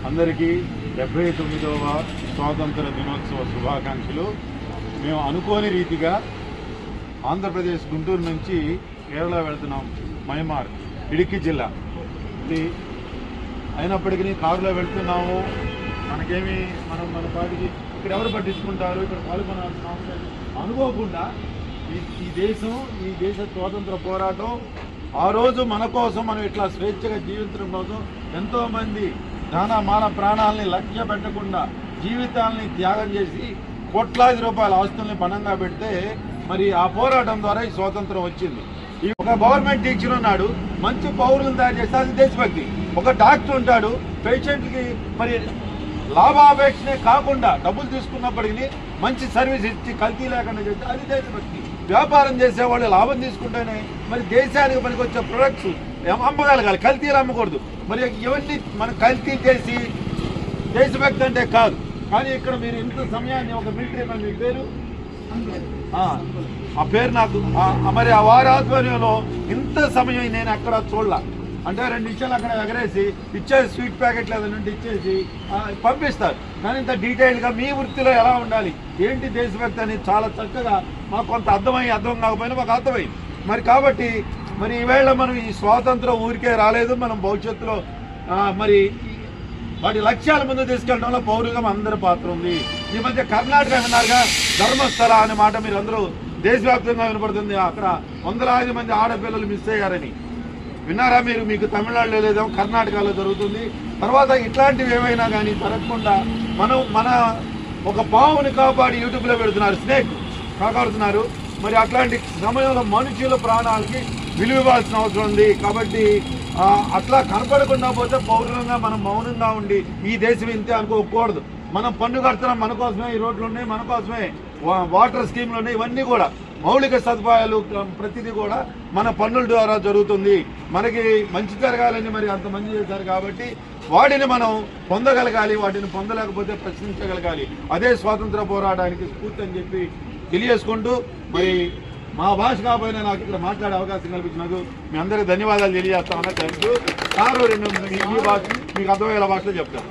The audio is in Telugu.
అందరికీ 79వ స్వాతంత్ర దినోత్సవ శుభాకాంక్షలు. మేము అనుకోని రీతిగా ఆంధ్రప్రదేశ్ గుంటూరు నుంచి కేరళ వెళ్తున్నాం. మయమార్ ఇడుక్కి జిల్లా ఇది అయినప్పటికీ కారులో వెళ్తున్నాము. మనకేమి మన పాటికి ఇక్కడ ఎవరు పట్టించుకుంటారు, ఇక్కడ పాల్గొనాల్సిన అవసరం అనుకోకుండా ఈ దేశ స్వాతంత్ర పోరాటం ఆ రోజు మన కోసం మనం ఇట్లా స్వేచ్ఛగా జీవించడం కోసం ఎంతోమంది మాన ప్రాణాలని లక్ష్య పెట్టకుండా జీవితాలని త్యాగం చేసి కోట్లాది రూపాయల ఆస్తుల్ని పణంగా పెడితే మరి ఆ పోరాటం ద్వారా ఈ స్వాతంత్రం వచ్చింది. ఈ ఒక గవర్నమెంట్ టీచర్ ఉన్నాడు, మంచి పౌరులను తయారు చేస్తే అది దేశభక్తి. ఒక డాక్టర్ ఉంటాడు, పేషెంట్కి మరి లాభాపేక్షనే కాకుండా డబ్బులు తీసుకున్నప్పటికీ మంచి సర్వీస్ ఇచ్చి కల్తీ లేకుండా చేస్తే అది దేశభక్తి. వ్యాపారం చేసేవాళ్ళు లాభం తీసుకుంటేనే మరి దేశానికి మనకి వచ్చే ప్రొడక్ట్స్ అమ్మగలగాలి, కల్తీలు అమ్మకూడదు. మరి ఇవన్నీ మనం కల్తీ చేసి దేశభక్తి అంటే కాదు. కానీ ఇక్కడ మీరు ఇంత సమయాన్ని ఒక మిలిటరీ మ్యాన్, మీ పేరు ఆ పేరు నాకు మరి ఆ వారి ఆధ్వర్యంలో ఇంత సమయం నేను అక్కడ చూడలా. అంటే 2 నిమిషాలు అక్కడ ఎగరేసి ఇచ్చేసి స్వీట్ ప్యాకెట్లు ఏదైనా ఇచ్చేసి పంపిస్తారు. కానీ ఇంత డీటెయిల్గా మీ వృత్తిలో ఎలా ఉండాలి, ఏంటి దేశభక్తి అనేది చాలా చక్కగా మాకు కొంత అర్థం కాకపోయినా మాకు అర్థమైంది. మరి కాబట్టి మరి ఈవేళ మనం ఈ స్వాతంత్రం ఊరికే రాలేదు. మనం భవిష్యత్తులో మరి వాటి లక్ష్యాల ముందు తీసుకెళ్లడంలో పౌరులుగా అందరి పాత్ర ఉంది. ఈ మధ్య కర్ణాటక విన్నారుగా, ధర్మస్థల అనే మాట మీరు అందరూ దేశవ్యాప్తంగా వినపడుతుంది. అక్కడ వందలాది మంది ఆడపిల్లలు మిస్ అయ్యారని విన్నారా మీరు? మీకు తమిళనాడులో లేదేమో, కర్ణాటకలో జరుగుతుంది. తర్వాత ఇట్లాంటివి ఏమైనా కానీ జరగకుండా మన ఒక పావుని కాపాడి యూట్యూబ్లో పెడుతున్నారు, స్నేక్ కాపాడుతున్నారు. మరి అట్లాంటి సమయంలో మనుషుల ప్రాణాలకి విలువ ఇవ్వాల్సిన అవసరం ఉంది. కాబట్టి అట్లా కనపడకుండా పోతే పౌరులంగా మనం మౌనంగా ఉండి ఈ దేశం ఇంతే అనుకోకూడదు. మనం పన్ను కడుతున్నాం, మన కోసమే ఈ రోడ్లు ఉన్నాయి, మన కోసమే వాటర్ స్కీమ్లు ఉన్నాయి. ఇవన్నీ కూడా మౌలిక సదుపాయాలు ప్రతిదీ కూడా మన పన్నుల ద్వారా జరుగుతుంది. మనకి మంచి జరగాలని మరి అంత మంచి చేశారు కాబట్టి వాటిని మనం పొందగలగాలి, వాటిని పొందలేకపోతే ప్రశ్నించగలగాలి. అదే స్వాతంత్ర పోరాటానికి స్ఫూర్తి అని చెప్పి తెలియజేసుకుంటూ మరి మా భాష కాకపోయినా నాకు ఇక్కడ మాట్లాడే అవకాశం కల్పించినందుకు మీ అందరికీ ధన్యవాదాలు తెలియజేస్తామన్నా. Thank you. సారు 2 ఈ భాష మీకు అర్థమయ్యేలా భాషలో చెప్తాను.